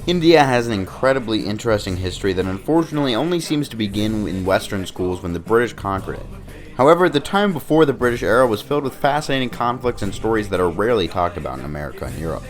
India has an incredibly interesting history that unfortunately only seems to begin in Western schools when the British conquered it. However, the time before the British era was filled with fascinating conflicts and stories that are rarely talked about in America and Europe.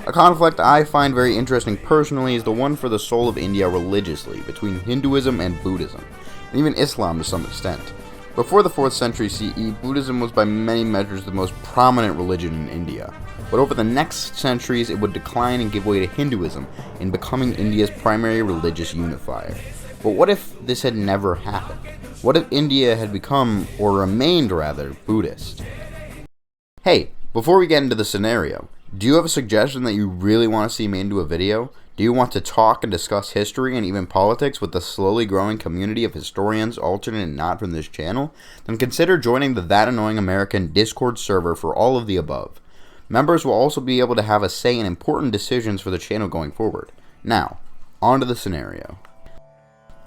A conflict I find very interesting personally is the one for the soul of India religiously, between Hinduism and Buddhism, and even Islam to some extent. Before the 4th century CE, Buddhism was by many measures the most prominent religion in India, but over the next centuries it would decline and give way to Hinduism in becoming India's primary religious unifier. But what if this had never happened? What if India had become, or remained rather, Buddhist? Hey, before we get into the scenario, do you have a suggestion that you really want to see made into a video? Do you want to talk and discuss history and even politics with the slowly growing community of historians alternate and not from this channel? Then consider joining the That Annoying American Discord server for all of the above. Members will also be able to have a say in important decisions for the channel going forward. Now, on to the scenario.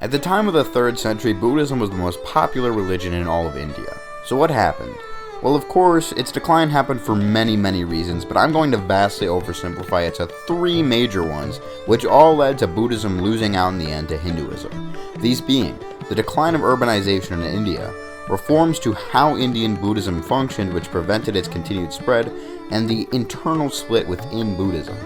At the time of the 3rd century, Buddhism was the most popular religion in all of India. So what happened? Well, of course, its decline happened for many reasons, but I'm going to vastly oversimplify it to 3 major ones, which all led to Buddhism losing out in the end to Hinduism. These being, the decline of urbanization in India, reforms to how Indian Buddhism functioned which prevented its continued spread, and the internal split within Buddhism.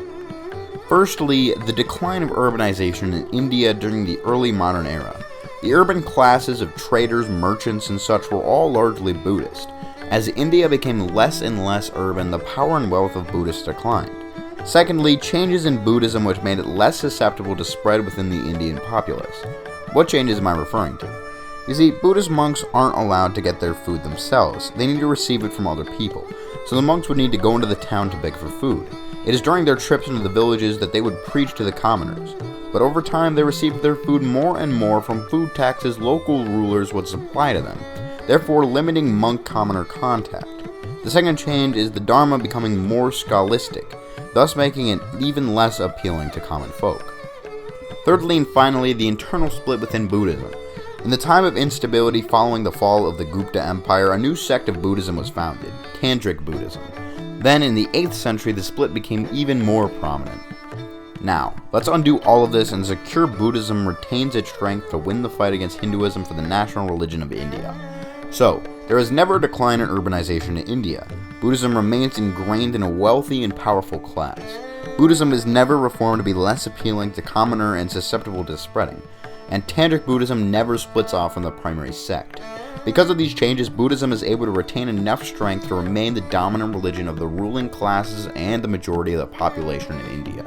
Firstly, the decline of urbanization in India during the early modern era. The urban classes of traders, merchants, and such were all largely Buddhist. As India became less and less urban, the power and wealth of Buddhists declined. Secondly, changes in Buddhism which made it less susceptible to spread within the Indian populace. What changes am I referring to? You see, Buddhist monks aren't allowed to get their food themselves. They need to receive it from other people. So the monks would need to go into the town to beg for food. It is during their trips into the villages that they would preach to the commoners. But over time, they received their food more and more from food taxes local rulers would supply to them, therefore limiting monk-commoner contact. The second change is the Dharma becoming more scholastic, thus making it even less appealing to common folk. Thirdly and finally, the internal split within Buddhism. In the time of instability following the fall of the Gupta Empire, a new sect of Buddhism was founded, Tantric Buddhism. Then in the 8th century, the split became even more prominent. Now, let's undo all of this and secure Buddhism retains its strength to win the fight against Hinduism for the national religion of India. So, there is never a decline in urbanization in India. Buddhism remains ingrained in a wealthy and powerful class. Buddhism is never reformed to be less appealing to commoner and susceptible to spreading. And Tantric Buddhism never splits off from the primary sect. Because of these changes, Buddhism is able to retain enough strength to remain the dominant religion of the ruling classes and the majority of the population in India.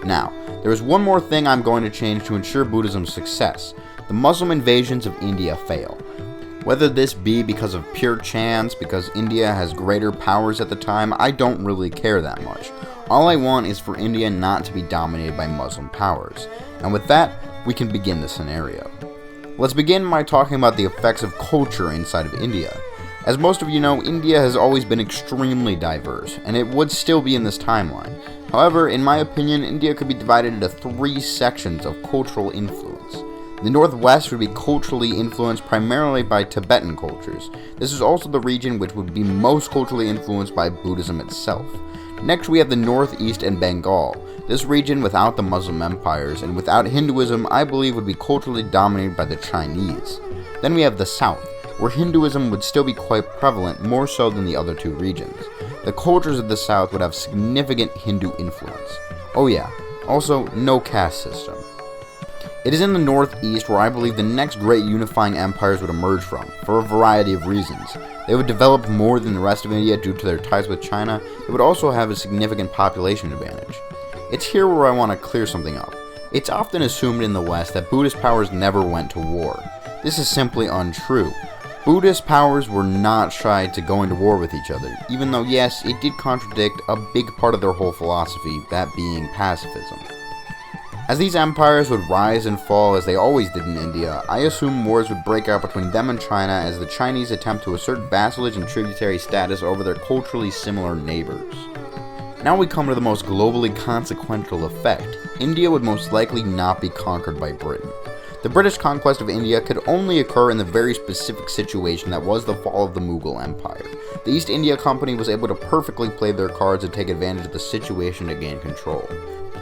Now, there is one more thing I'm going to change to ensure Buddhism's success. The Muslim invasions of India fail. Whether this be because of pure chance, because India has greater powers at the time, I don't really care that much. All I want is for India not to be dominated by Muslim powers. And with that, we can begin the scenario. Let's begin by talking about the effects of culture inside of India. As most of you know, India has always been extremely diverse, and it would still be in this timeline. However, in my opinion, India could be divided into 3 sections of cultural influence. The northwest would be culturally influenced primarily by Tibetan cultures. This is also the region which would be most culturally influenced by Buddhism itself. Next, we have the northeast and Bengal. This region, without the Muslim empires and without Hinduism, I believe would be culturally dominated by the Chinese. Then we have the south, where Hinduism would still be quite prevalent, more so than the other 2 regions. The cultures of the south would have significant Hindu influence. Oh yeah, also no caste system. It is in the northeast where I believe the next great unifying empires would emerge from, for a variety of reasons. They would develop more than the rest of India due to their ties with China. They would also have a significant population advantage. It's here where I want to clear something up. It's often assumed in the West that Buddhist powers never went to war. This is simply untrue. Buddhist powers were not shy to going to war with each other, even though yes, it did contradict a big part of their whole philosophy, that being pacifism. As these empires would rise and fall as they always did in India, I assume wars would break out between them and China as the Chinese attempt to assert vassalage and tributary status over their culturally similar neighbors. Now we come to the most globally consequential effect. India would most likely not be conquered by Britain. The British conquest of India could only occur in the very specific situation that was the fall of the Mughal Empire. The East India Company was able to perfectly play their cards and take advantage of the situation to gain control.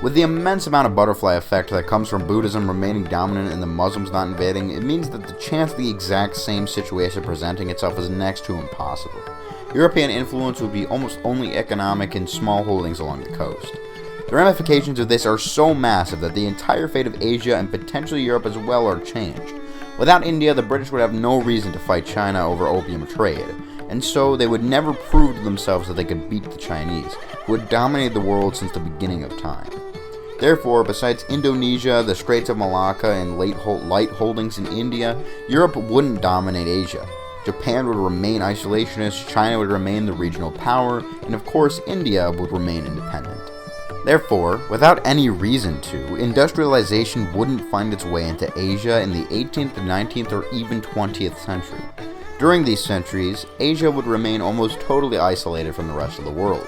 With the immense amount of butterfly effect that comes from Buddhism remaining dominant and the Muslims not invading, it means that the chance of the exact same situation presenting itself is next to impossible. European influence would be almost only economic in small holdings along the coast. The ramifications of this are so massive that the entire fate of Asia and potentially Europe as well are changed. Without India, the British would have no reason to fight China over opium trade, and so they would never prove to themselves that they could beat the Chinese, who had dominated the world since the beginning of time. Therefore, besides Indonesia, the Straits of Malacca, and light holdings in India, Europe wouldn't dominate Asia. Japan would remain isolationist, China would remain the regional power, and of course India would remain independent. Therefore, without any reason to, industrialization wouldn't find its way into Asia in the 18th, 19th, or even 20th century. During these centuries, Asia would remain almost totally isolated from the rest of the world.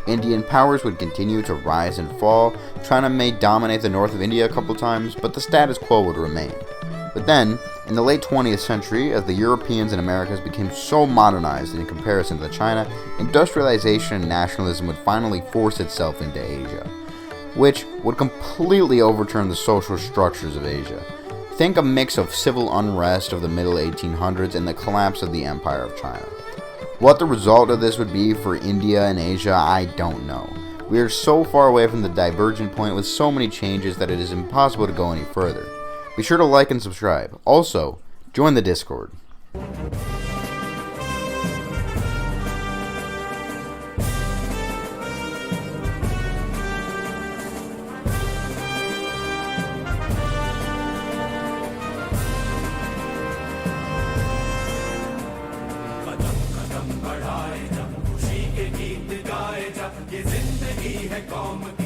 Indian powers would continue to rise and fall, China may dominate the north of India a couple times, but the status quo would remain. But then, in the late 20th century, as the Europeans and Americas became so modernized in comparison to China, industrialization and nationalism would finally force itself into Asia, which would completely overturn the social structures of Asia. Think a mix of civil unrest of the middle 1800s and the collapse of the Empire of China. What the result of this would be for India and Asia, I don't know. We are so far away from the divergent point with so many changes that it is impossible to go any further. Be sure to like and subscribe. Also, join the Discord. बढ़ाए जा खुशी के गीत गाए जा ये जिंदगी है कौम